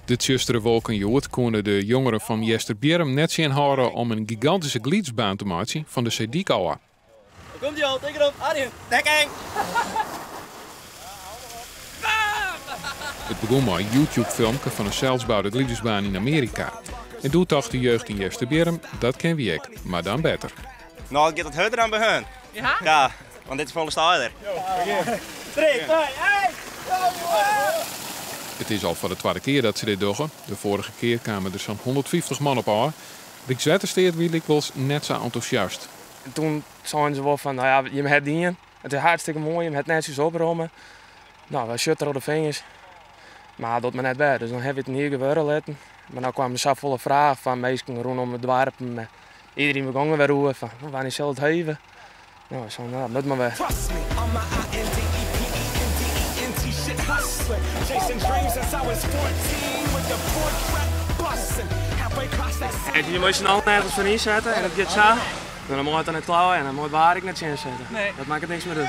De tjustere wolkenjood konden de jongeren van Jesterbierum net zien houden om een gigantische glietsbaan te maken van de Sedikauer. Komt ie al, tegenop, Arjen, dekking! Het begon met een YouTube-filmpje van een zelfsbouwde glietsbaan in Amerika. En doet toch de jeugd in Jesterbierum, dat ken wie ik, maar dan beter. Nou, ik het harder aan bij hun. Ja? Ja, want dit is volle stijler. 3, 2, 1! Het is al voor de tweede keer dat ze dit doen. De vorige keer kwamen er zo'n 150 man op aan. Rick Zwettersteert wie ik was net zo enthousiast. En toen zeiden ze wel van, nou ja, je hebt die. Het is hartstikke mooi, je hebt netjes opruimen. Nou, we schutteren de vingers. Maar dat me net bij, dus dan heb ik het niet gebeuren laten. Maar dan kwamen er zo volle vragen van mensen rondom het dorp. Iedereen begon weer roepen van, wanneer zal het geven? Nou, zo, nou, dat maar weer. Je moet je hand nergens van inzetten en dat gaat zo. Dan moet je het aan het klauwen en dan moet je waar ik net in zetten. Nee. Dat maakt het niks meer doen.